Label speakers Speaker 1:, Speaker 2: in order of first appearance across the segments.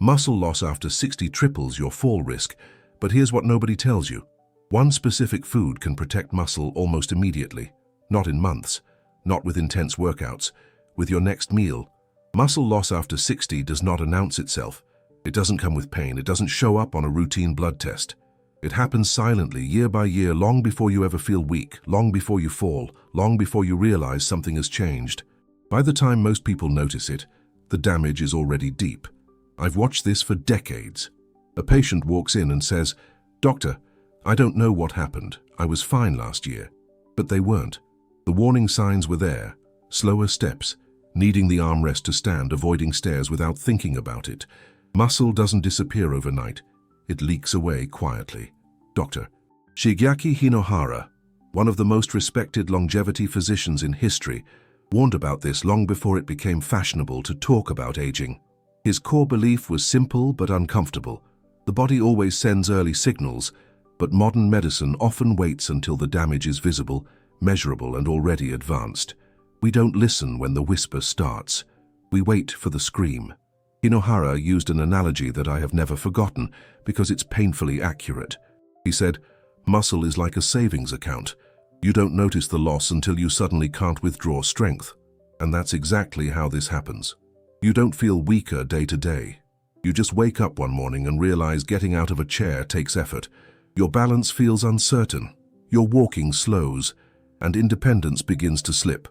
Speaker 1: Muscle loss after 60 triples your fall risk, but here's what nobody tells you. One specific food can protect muscle almost immediately, not in months, not with intense workouts, with your next meal. Muscle loss after 60 does not announce itself. It doesn't come with pain. It doesn't show up on a routine blood test. It happens silently, year by year, long before you ever feel weak, long before you fall, long before you realize something has changed. By the time most people notice it, the damage is already deep. I've watched this for decades. A patient walks in and says, "Doctor, I don't know what happened. I was fine last year." But they weren't. The warning signs were there. Slower steps, needing the armrest to stand, avoiding stairs without thinking about it. Muscle doesn't disappear overnight. It leaks away quietly. Dr. Shigeaki Hinohara, one of the most respected longevity physicians in history, warned about this long before it became fashionable to talk about aging. His core belief was simple but uncomfortable. The body always sends early signals, but modern medicine often waits until the damage is visible, measurable, and already advanced. We don't listen when the whisper starts. We wait for the scream. Hinohara used an analogy that I have never forgotten because it's painfully accurate. He said, "Muscle is like a savings account. You don't notice the loss until you suddenly can't withdraw strength." And that's exactly how this happens. You don't feel weaker day to day. You just wake up one morning and realize getting out of a chair takes effort. Your balance feels uncertain. Your walking slows, and independence begins to slip.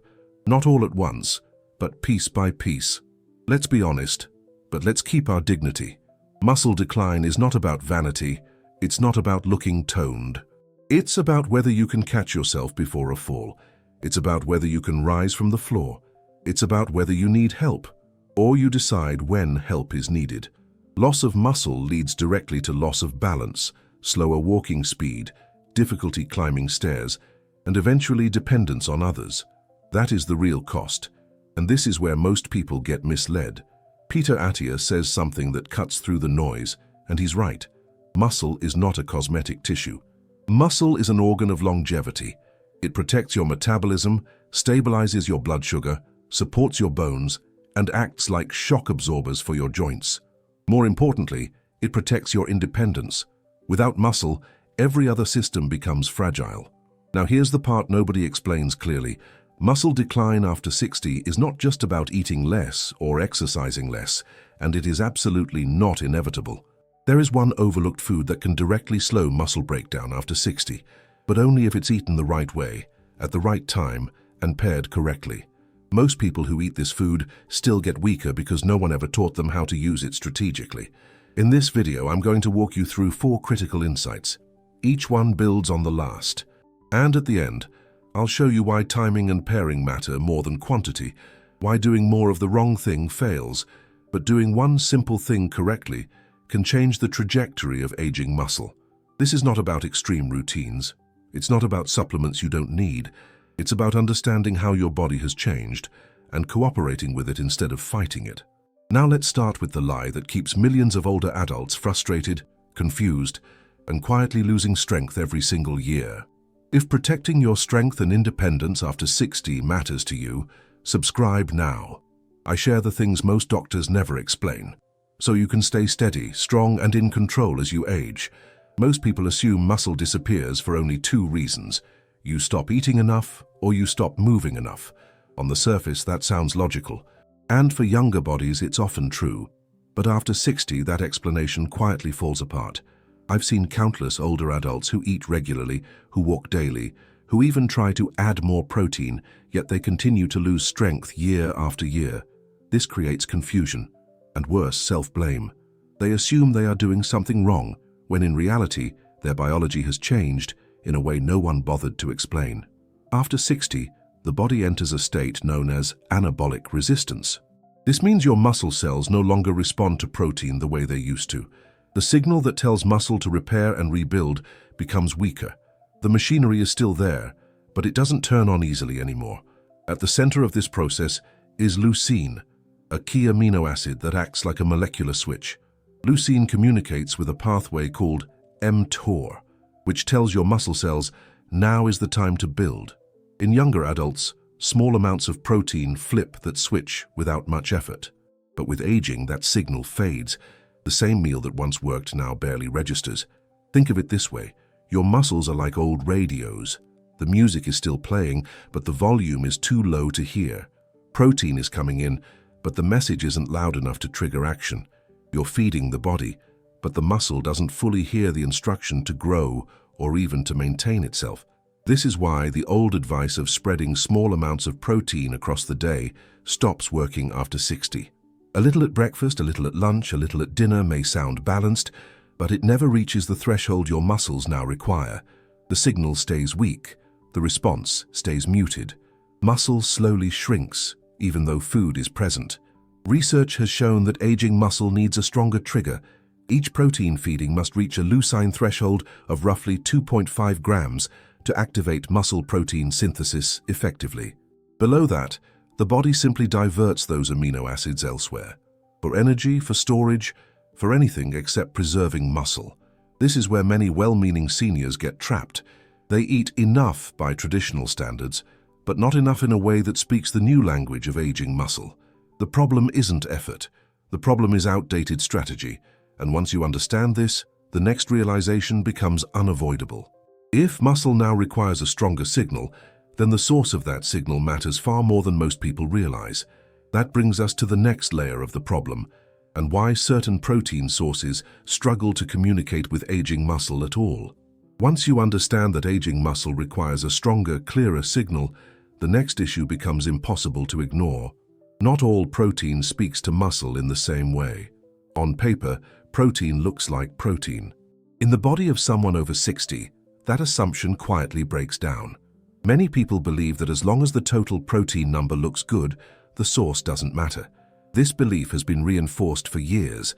Speaker 1: Not all at once, but piece by piece. Let's be honest, but let's keep our dignity. Muscle decline is not about vanity. It's not about looking toned. It's about whether you can catch yourself before a fall. It's about whether you can rise from the floor. It's about whether you need help, or you decide when help is needed. Loss of muscle leads directly to loss of balance, slower walking speed, difficulty climbing stairs, and eventually dependence on others. That is the real cost, and this is where most people get misled. Peter Attia says something that cuts through the noise, and he's right. Muscle is not a cosmetic tissue. Muscle is an organ of longevity. It protects your metabolism, stabilizes your blood sugar, supports your bones, and acts like shock absorbers for your joints. More importantly, it protects your independence. Without muscle, every other system becomes fragile. Now here's the part nobody explains clearly. Muscle decline after 60 is not just about eating less or exercising less, and it is absolutely not inevitable. There is one overlooked food that can directly slow muscle breakdown after 60, but only if it's eaten the right way, at the right time, and paired correctly. Most people who eat this food still get weaker because no one ever taught them how to use it strategically. In this video, I'm going to walk you through 4 critical insights. Each one builds on the last. And at the end, I'll show you why timing and pairing matter more than quantity, why doing more of the wrong thing fails, but doing one simple thing correctly can change the trajectory of aging muscle. This is not about extreme routines. It's not about supplements you don't need. It's about understanding how your body has changed and cooperating with it instead of fighting it. Now let's start with the lie that keeps millions of older adults frustrated, confused, and quietly losing strength every single year. If protecting your strength and independence after 60 matters to you, subscribe now. I share the things most doctors never explain, so you can stay steady, strong, and in control as you age. Most people assume muscle disappears for only 2 reasons. You stop eating enough, or you stop moving enough. On the surface, that sounds logical. And for younger bodies, it's often true. But after 60, that explanation quietly falls apart. I've seen countless older adults who eat regularly, who walk daily, who even try to add more protein, yet they continue to lose strength year after year. This creates confusion, and worse, self-blame. They assume they are doing something wrong, when in reality, their biology has changed in a way no one bothered to explain. After 60, the body enters a state known as anabolic resistance. This means your muscle cells no longer respond to protein the way they used to. The signal that tells muscle to repair and rebuild becomes weaker. The machinery is still there, but it doesn't turn on easily anymore. At the center of this process is leucine, a key amino acid that acts like a molecular switch. Leucine communicates with a pathway called mTOR, which tells your muscle cells, now is the time to build. In younger adults, small amounts of protein flip that switch without much effort. But with aging, that signal fades. The same meal that once worked now barely registers. Think of it this way. Your muscles are like old radios. The music is still playing, but the volume is too low to hear. Protein is coming in, but the message isn't loud enough to trigger action. You're feeding the body, but the muscle doesn't fully hear the instruction to grow or even to maintain itself. This is why the old advice of spreading small amounts of protein across the day stops working after 60. A little at breakfast, a little at lunch, a little at dinner may sound balanced, but it never reaches the threshold your muscles now require. The signal stays weak. The response stays muted. Muscle slowly shrinks, even though food is present. Research has shown that aging muscle needs a stronger trigger. Each protein feeding must reach a leucine threshold of roughly 2.5 grams to activate muscle protein synthesis effectively. Below that, the body simply diverts those amino acids elsewhere. For energy, for storage, for anything except preserving muscle. This is where many well-meaning seniors get trapped. They eat enough by traditional standards, but not enough in a way that speaks the new language of aging muscle. The problem isn't effort. The problem is outdated strategy. And once you understand this, the next realization becomes unavoidable. If muscle now requires a stronger signal, then the source of that signal matters far more than most people realize. That brings us to the next layer of the problem, and why certain protein sources struggle to communicate with aging muscle at all. Once you understand that aging muscle requires a stronger, clearer signal, the next issue becomes impossible to ignore. Not all protein speaks to muscle in the same way. On paper, protein looks like protein. In the body of someone over 60, that assumption quietly breaks down. Many people believe that as long as the total protein number looks good, the source doesn't matter. This belief has been reinforced for years.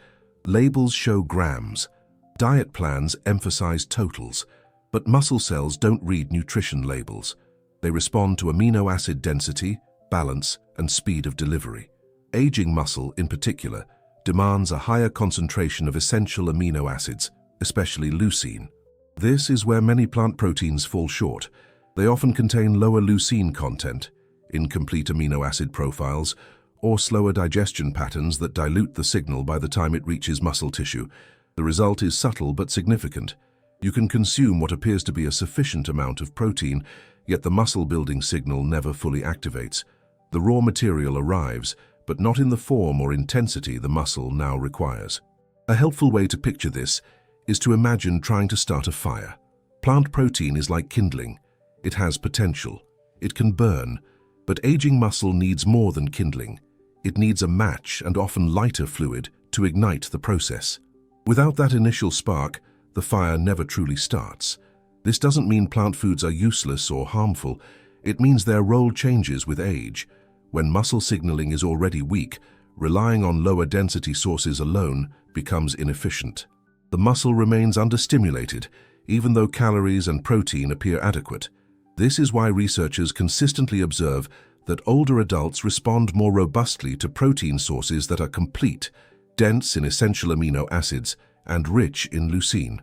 Speaker 1: Labels show grams. Diet plans emphasize totals. But muscle cells don't read nutrition labels. They respond to amino acid density, balance, and speed of delivery. Aging muscle, in particular, demands a higher concentration of essential amino acids, especially leucine. This is where many plant proteins fall short. They often contain lower leucine content, incomplete amino acid profiles, or slower digestion patterns that dilute the signal by the time it reaches muscle tissue. The result is subtle but significant. You can consume what appears to be a sufficient amount of protein, yet the muscle-building signal never fully activates. The raw material arrives, but not in the form or intensity the muscle now requires. A helpful way to picture this is to imagine trying to start a fire. Plant protein is like kindling. It has potential. It can burn, but aging muscle needs more than kindling. It needs a match and often lighter fluid to ignite the process. Without that initial spark, the fire never truly starts. This doesn't mean plant foods are useless or harmful. It means their role changes with age. When muscle signaling is already weak, relying on lower density sources alone becomes inefficient. The muscle remains understimulated, even though calories and protein appear adequate. This is why researchers consistently observe that older adults respond more robustly to protein sources that are complete, dense in essential amino acids, and rich in leucine.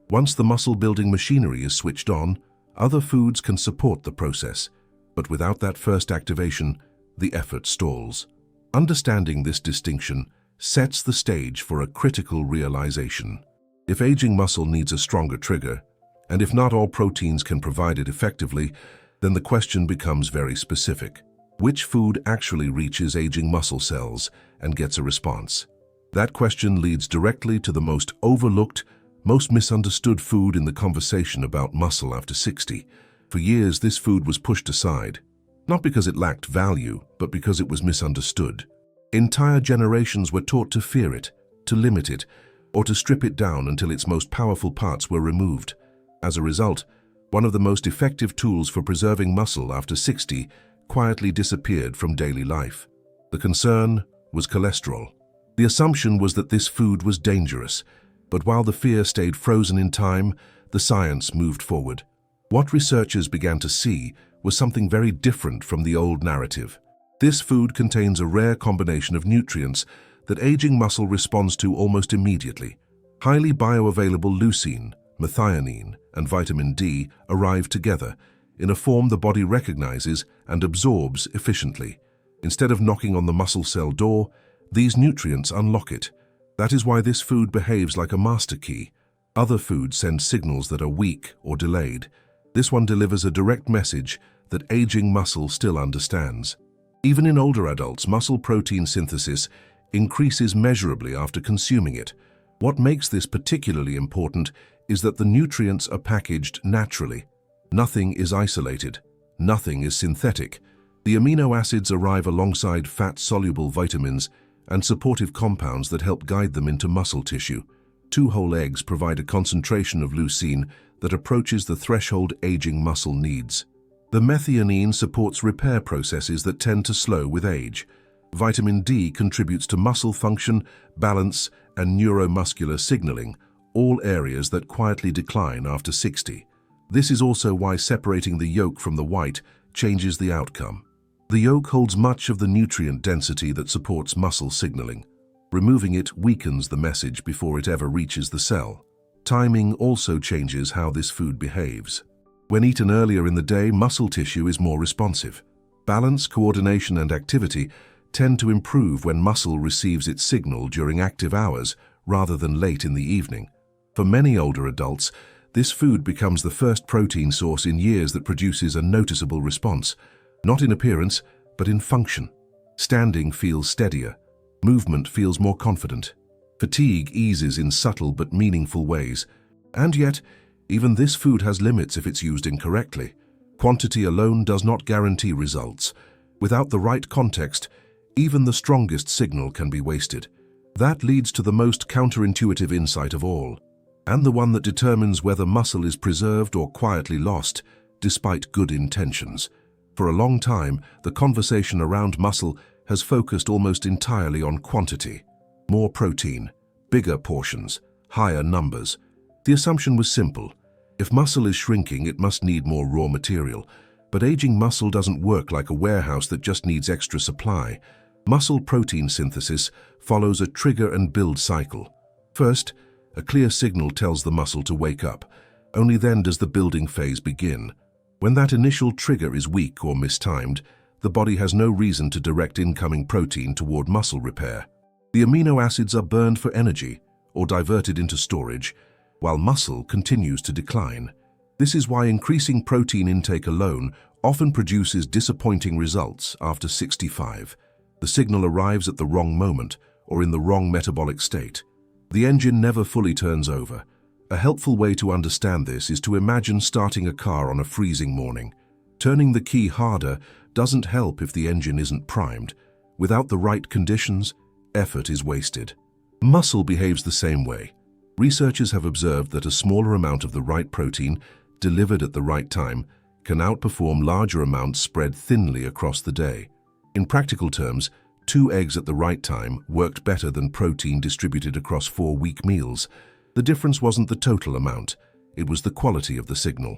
Speaker 1: Once the muscle-building machinery is switched on, other foods can support the process. But without that first activation, the effort stalls. Understanding this distinction sets the stage for a critical realization. If aging muscle needs a stronger trigger, and if not all proteins can provide it effectively, then the question becomes very specific. Which food actually reaches aging muscle cells and gets a response? That question leads directly to the most overlooked, most misunderstood food in the conversation about muscle after 60. For years, this food was pushed aside, not because it lacked value, but because it was misunderstood. Entire generations were taught to fear it, to limit it, or to strip it down until its most powerful parts were removed. As a result, one of the most effective tools for preserving muscle after 60 quietly disappeared from daily life. The concern was cholesterol. The assumption was that this food was dangerous, but while the fear stayed frozen in time, the science moved forward. What researchers began to see was something very different from the old narrative. This food contains a rare combination of nutrients that aging muscle responds to almost immediately. Highly bioavailable leucine, methionine, and vitamin D arrive together in a form the body recognizes and absorbs efficiently. Instead of knocking on the muscle cell door, these nutrients unlock it. That is why this food behaves like a master key. Other foods send signals that are weak or delayed. This one delivers a direct message that aging muscle still understands. Even in older adults, muscle protein synthesis increases measurably after consuming it. What makes this particularly important is that the nutrients are packaged naturally. Nothing is isolated. Nothing is synthetic. The amino acids arrive alongside fat-soluble vitamins and supportive compounds that help guide them into muscle tissue. 2 whole eggs provide a concentration of leucine that approaches the threshold aging muscle needs. The methionine supports repair processes that tend to slow with age. Vitamin D contributes to muscle function, balance, and neuromuscular signaling, all areas that quietly decline after 60. This is also why separating the yolk from the white changes the outcome. The yolk holds much of the nutrient density that supports muscle signaling. Removing it weakens the message before it ever reaches the cell. Timing also changes how this food behaves. When eaten earlier in the day, muscle tissue is more responsive. Balance, coordination, and activity tend to improve when muscle receives its signal during active hours rather than late in the evening. For many older adults, this food becomes the first protein source in years that produces a noticeable response, not in appearance, but in function. Standing feels steadier. Movement feels more confident. Fatigue eases in subtle but meaningful ways. And yet, even this food has limits if it's used incorrectly. Quantity alone does not guarantee results. Without the right context, even the strongest signal can be wasted. That leads to the most counterintuitive insight of all, and the one that determines whether muscle is preserved or quietly lost, despite good intentions. For a long time, the conversation around muscle has focused almost entirely on quantity. More protein, bigger portions, higher numbers. The assumption was simple. If muscle is shrinking, it must need more raw material. But aging muscle doesn't work like a warehouse that just needs extra supply. Muscle protein synthesis follows a trigger and build cycle. First, a clear signal tells the muscle to wake up. Only then does the building phase begin. When that initial trigger is weak or mistimed, the body has no reason to direct incoming protein toward muscle repair. The amino acids are burned for energy or diverted into storage, while muscle continues to decline. This is why increasing protein intake alone often produces disappointing results after 65. The signal arrives at the wrong moment or in the wrong metabolic state. The engine never fully turns over. A helpful way to understand this is to imagine starting a car on a freezing morning. Turning the key harder doesn't help if the engine isn't primed. Without the right conditions, effort is wasted. Muscle behaves the same way. Researchers have observed that a smaller amount of the right protein, delivered at the right time, can outperform larger amounts spread thinly across the day. In practical terms, 2 eggs at the right time worked better than protein distributed across 4 weak meals. The difference wasn't the total amount, it was the quality of the signal.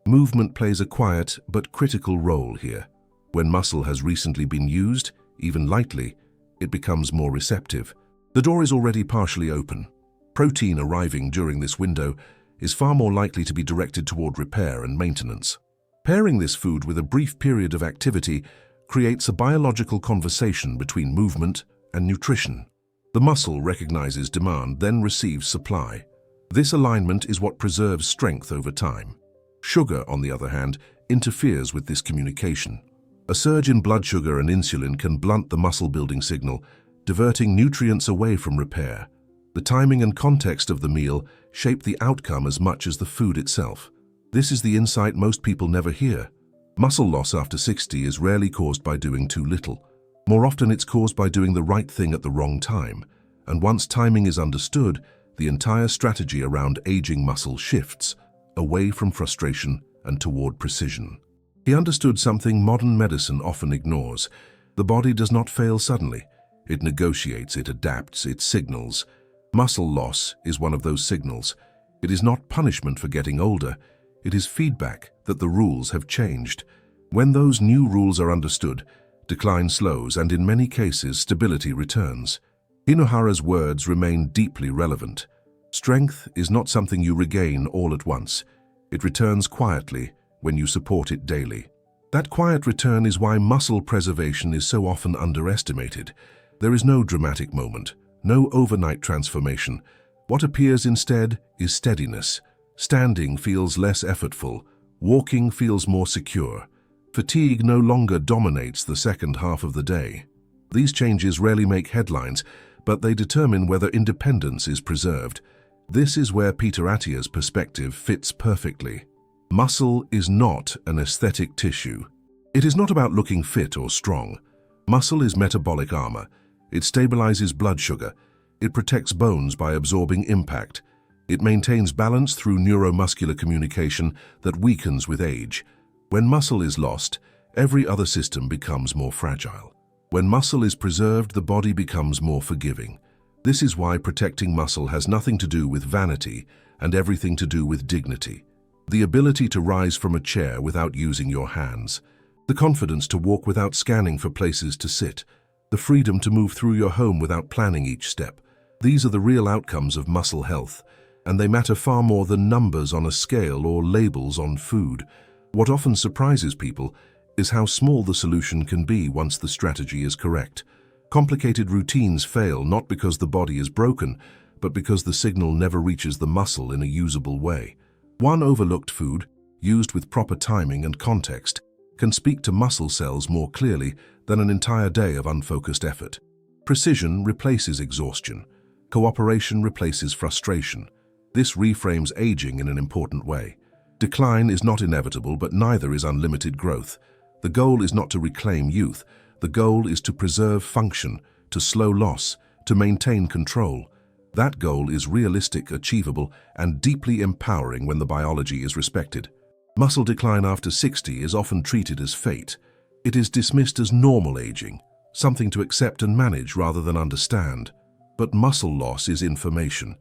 Speaker 1: Movement plays a quiet but critical role here. When muscle has recently been used, even lightly, it becomes more receptive. The door is already partially open. Protein arriving during this window is far more likely to be directed toward repair and maintenance. Pairing this food with a brief period of activity creates a biological conversation between movement and nutrition. The muscle recognizes demand, then receives supply. This alignment is what preserves strength over time. Sugar, on the other hand, interferes with this communication. A surge in blood sugar and insulin can blunt the muscle-building signal, diverting nutrients away from repair. The timing and context of the meal shape the outcome as much as the food itself. This is the insight most people never hear. Muscle loss after 60 is rarely caused by doing too little. More often it's caused by doing the right thing at the wrong time. And once timing is understood, the entire strategy around aging muscle shifts, away from frustration and toward precision. He understood something modern medicine often ignores. The body does not fail suddenly. It negotiates, it adapts, it signals. Muscle loss is one of those signals. It is not punishment for getting older. It is feedback that the rules have changed. When those new rules are understood, decline slows and in many cases stability returns. Inohara's words remain deeply relevant. Strength is not something you regain all at once. It returns quietly when you support it daily. That quiet return is why muscle preservation is so often underestimated. There is no dramatic moment, No overnight transformation. What appears instead is steadiness. Standing feels less effortful. Walking feels more secure. Fatigue no longer dominates the second half of the day. These changes rarely make headlines, but they determine whether independence is preserved. This is where Peter Attia's perspective fits perfectly. Muscle is not an aesthetic tissue. It is not about looking fit or strong. Muscle is metabolic armor. It stabilizes blood sugar. It protects bones by absorbing impact. It maintains balance through neuromuscular communication that weakens with age. When muscle is lost, every other system becomes more fragile. When muscle is preserved, the body becomes more forgiving. This is why protecting muscle has nothing to do with vanity and everything to do with dignity. The ability to rise from a chair without using your hands. The confidence to walk without scanning for places to sit. The freedom to move through your home without planning each step. These are the real outcomes of muscle health, and they matter far more than numbers on a scale or labels on food. What often surprises people is how small the solution can be once the strategy is correct. Complicated routines fail not because the body is broken, but because the signal never reaches the muscle in a usable way. One overlooked food, used with proper timing and context, can speak to muscle cells more clearly than an entire day of unfocused effort. Precision replaces exhaustion. Cooperation replaces frustration. This reframes aging in an important way. Decline is not inevitable, but neither is unlimited growth. The goal is not to reclaim youth. The goal is to preserve function, to slow loss, to maintain control. That goal is realistic, achievable, and deeply empowering when the biology is respected. Muscle decline after 60 is often treated as fate. It is dismissed as normal aging, something to accept and manage rather than understand. But muscle loss is information.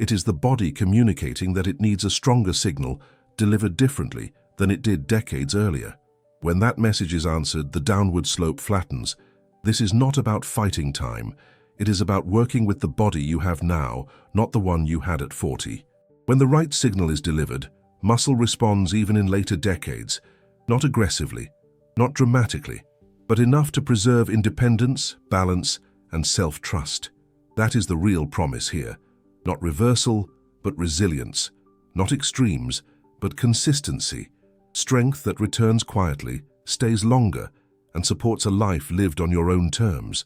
Speaker 1: It is the body communicating that it needs a stronger signal, delivered differently than it did decades earlier. When that message is answered, the downward slope flattens. This is not about fighting time. It is about working with the body you have now, not the one you had at 40. When the right signal is delivered, muscle responds even in later decades, not aggressively, not dramatically, but enough to preserve independence, balance, and self-trust. That is the real promise here. Not reversal, but resilience. Not extremes, but consistency. Strength that returns quietly, stays longer, and supports a life lived on your own terms.